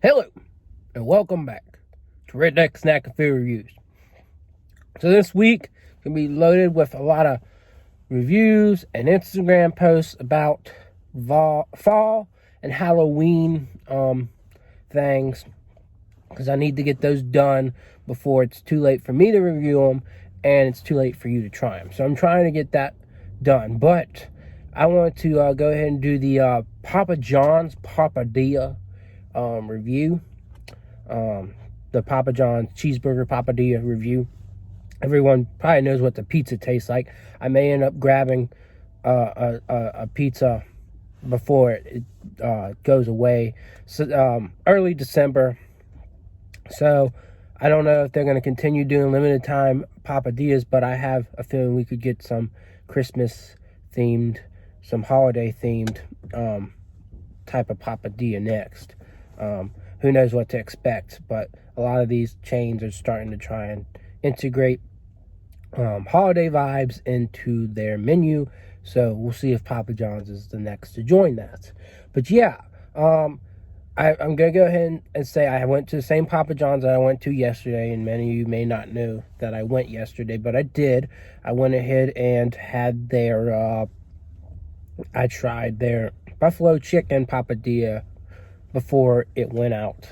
Hello, and welcome back to Redneck Snack and Food Reviews. So this week, going to be loaded with a lot of reviews and Instagram posts about fall and Halloween things, because I need to get those done before it's too late for me to review them, and it's too late for you to try them. So I'm trying to get that done, but I want to go ahead and do the Papa John's Papadia review, the Papa John's Cheeseburger Papadia review. Everyone probably knows what the pizza tastes like. I may end up grabbing a pizza before it goes away. So early December. So I don't know if they're going to continue doing limited time Papadias, but I have a feeling we could get some Christmas themed, some holiday themed type of Papadia next. Who knows what to expect, but a lot of these chains are starting to try and integrate holiday vibes into their menu, so we'll see if Papa John's is the next to join that. But yeah, I'm going to go ahead and say I went to the same Papa John's that I went to yesterday, and many of you may not know that I went yesterday, but I did. I went ahead and had their, I tried their Buffalo Chicken Papadia before it went out,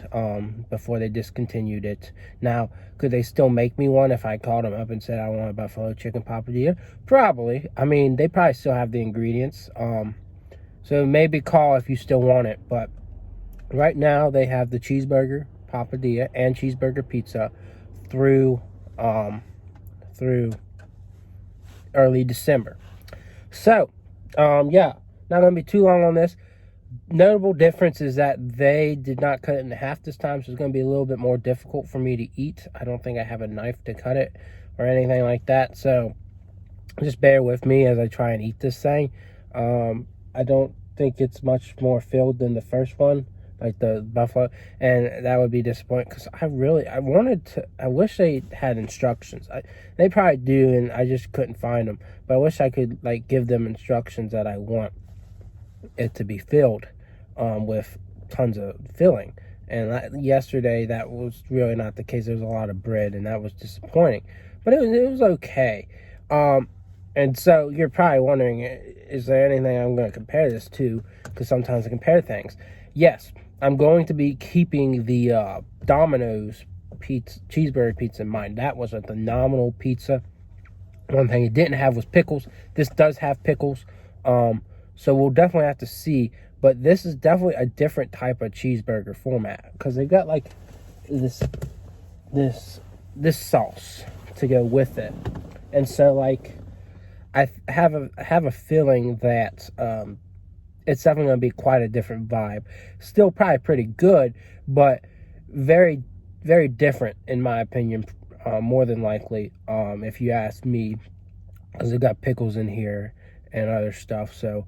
before they discontinued it. Now, could they still make me one if I called them up and said I want a Buffalo Chicken Papadia? Probably. I mean, they probably still have the ingredients. So maybe call if you still want it. But right now, they have the Cheeseburger Papadia and Cheeseburger Pizza through early December. So, yeah, not going to be too long on this. Notable difference is that they did not cut it in half this time, so it's going to be a little bit more difficult for me to eat. I don't think I have a knife to cut it or anything like that, so just bear with me as I try and eat this thing. I don't think it's much more filled than the first one, like the Buffalo, and that would be disappointing because I wish they had instructions. They probably do, and I just couldn't find them, but I wish I could like give them instructions that I want it to be filled with tons of filling, and yesterday that was really not the case. There was a lot of bread, and that was disappointing, but it was okay. And so you're probably wondering, is there anything I'm going to compare this to? Because sometimes I compare things. Yes, I'm going to be keeping the Domino's cheeseburger pizza in mind. That was a phenomenal pizza. One thing it didn't have was pickles. This does have pickles. So we'll definitely have to see, but this is definitely a different type of cheeseburger format because they've got like this sauce to go with it, and so like I have a feeling that it's definitely going to be quite a different vibe. Still probably pretty good, but very, very different in my opinion. More than likely, if you ask me, because they've got pickles in here and other stuff. So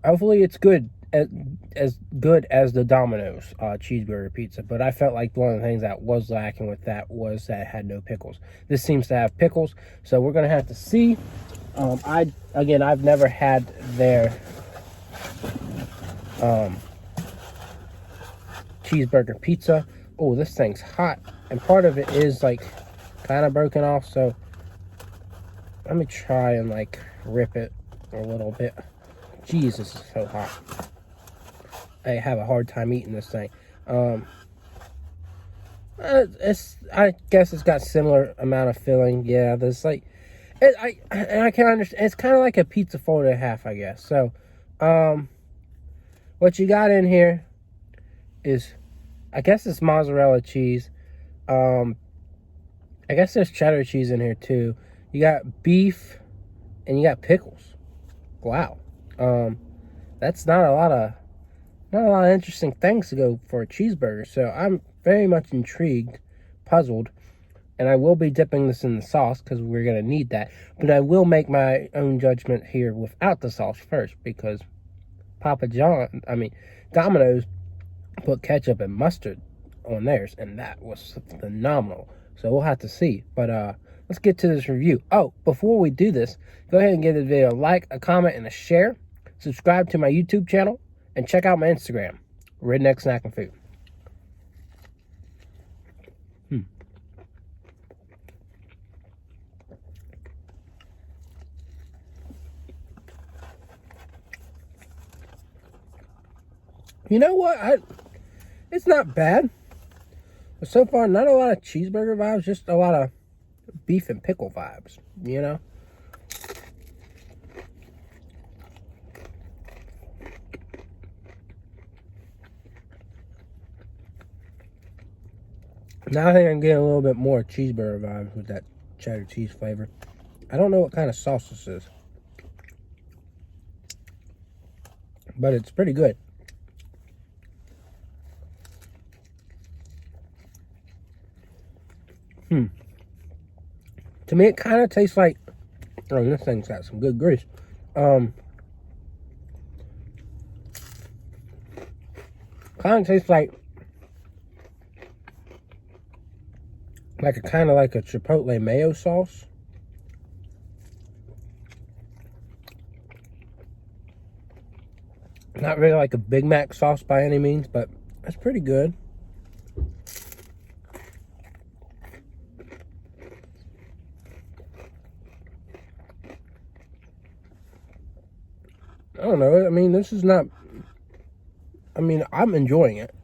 hopefully it's good, as good as the Domino's cheeseburger pizza. But I felt like one of the things that was lacking with that was that it had no pickles. This seems to have pickles, so we're gonna have to see. I've never had their cheeseburger pizza. Oh, this thing's hot, and part of it is like kind of broken off. So let me try and like rip it a little bit. Jeez, this is so hot. I have a hard time eating this thing. I guess it's got similar amount of filling. Yeah, there's like, I can understand. It's kind of like a pizza folded in half, I guess. So, what you got in here is, I guess it's mozzarella cheese. I guess there's cheddar cheese in here too. You got beef, and you got pickles. Wow. That's not a lot of interesting things to go for a cheeseburger. So I'm very much intrigued, puzzled, and I will be dipping this in the sauce because we're going to need that. But I will make my own judgment here without the sauce first, because Domino's put ketchup and mustard on theirs, and that was phenomenal. So we'll have to see. But let's get to this review. Oh, before we do this, go ahead and give the video a like, a comment, and a share. Subscribe to my YouTube channel, and check out my Instagram, Redneck Snack and Food. You know what? It's not bad. But so far, not a lot of cheeseburger vibes, just a lot of beef and pickle vibes, you know? Now I think I'm getting a little bit more cheeseburger vibes with that cheddar cheese flavor. I don't know what kind of sauce this is, but it's pretty good. To me, it kind of tastes like, oh, this thing's got some good grease. Kind of tastes like a kind of like a chipotle mayo sauce. Not really like a Big Mac sauce by any means, but it's pretty good. I don't know. I mean, this is not... I mean, I'm enjoying it.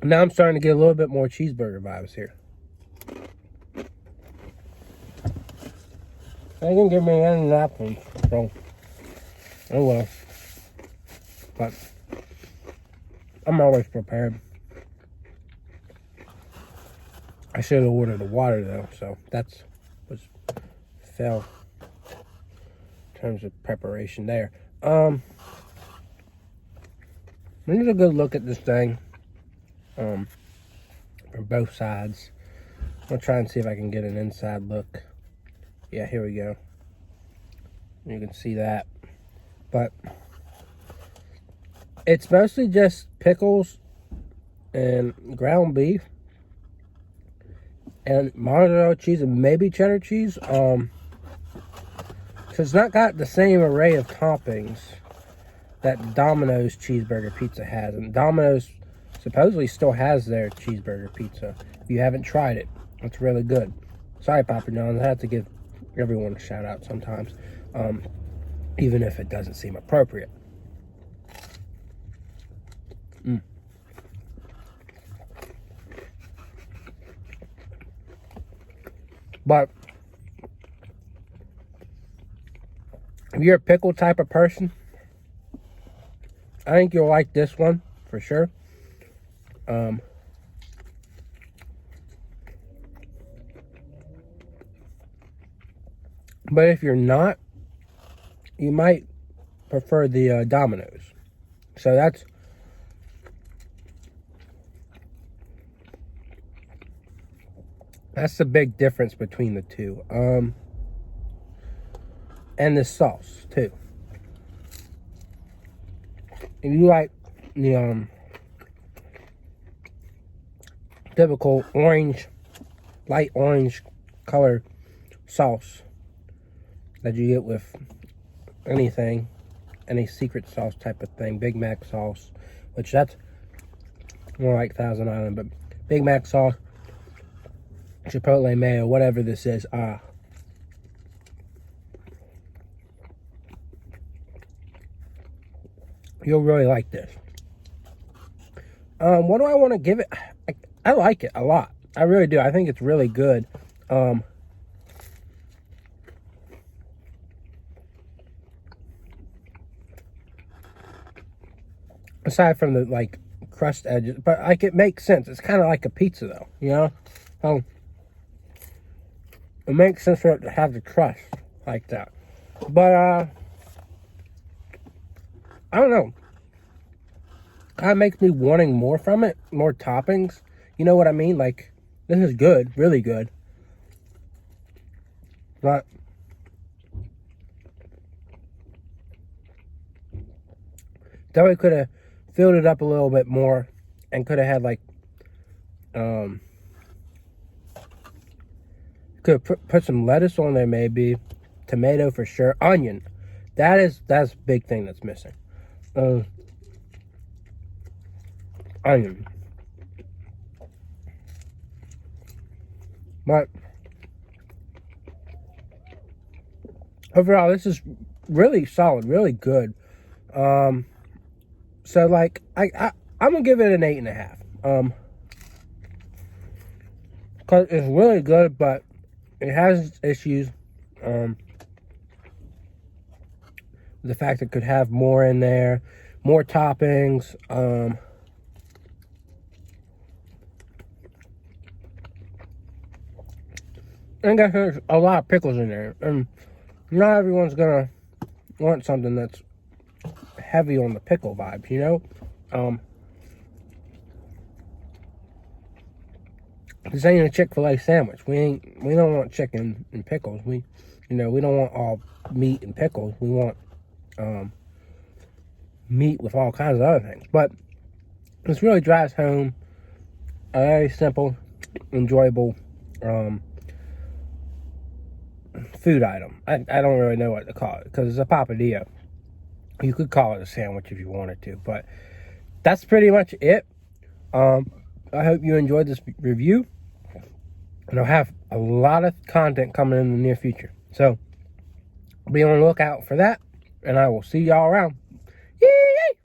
Now I'm starting to get a little bit more cheeseburger vibes here. They didn't give me any napkins, so oh well. But I'm always prepared. I should have ordered the water though, so that's was fell in terms of preparation there. Here's a good look at this thing. From both sides. I'm gonna try and see if I can get an inside look. Yeah, here we go. You can see that. But it's mostly just pickles and ground beef and mozzarella cheese and maybe cheddar cheese. So it's not got the same array of toppings that Domino's cheeseburger pizza has. And Domino's supposedly still has their cheeseburger pizza. If you haven't tried it, it's really good. Sorry, Papa John's, I have to give everyone a shout out sometimes, even if it doesn't seem appropriate. But if you're a pickle type of person, I think you'll like this one for sure. But if you're not, you might prefer the Domino's. So that's the big difference between the two. And the sauce too. If you like the typical orange, light orange color sauce that you get with anything, any secret sauce type of thing, Big Mac sauce, which that's more like Thousand Island, but Big Mac sauce, chipotle mayo, whatever this is, you'll really like this. What do I want to give it? I like it a lot. I really do. I think it's really good. Aside from the like crust edges, but like it makes sense. It's kind of like a pizza though, you know? So it makes sense for it to have the crust like that. But I don't know. Kind of makes me wanting more from it, more toppings. You know what I mean? Like, this is good, really good. But definitely could have filled it up a little bit more and could have had like could have put some lettuce on there, maybe tomato for sure, onion. That's a big thing that's missing. Onion. But overall, this is really solid, really good. So like I'm gonna give it an 8.5. Cause it's really good, but it has its issues. The fact it could have more in there, more toppings. I guess there's a lot of pickles in there, and not everyone's gonna want something that's heavy on the pickle vibes, you know. This ain't a Chick-fil-A sandwich. We don't want chicken and pickles. We don't want all meat and pickles. We want meat with all kinds of other things. But this really drives home a very simple, enjoyable food item. I don't really know what to call it because it's a papadia. You could call it a sandwich if you wanted to, but that's pretty much it. I hope you enjoyed this review, and I'll have a lot of content coming in the near future. So be on the lookout for that, and I will see y'all around.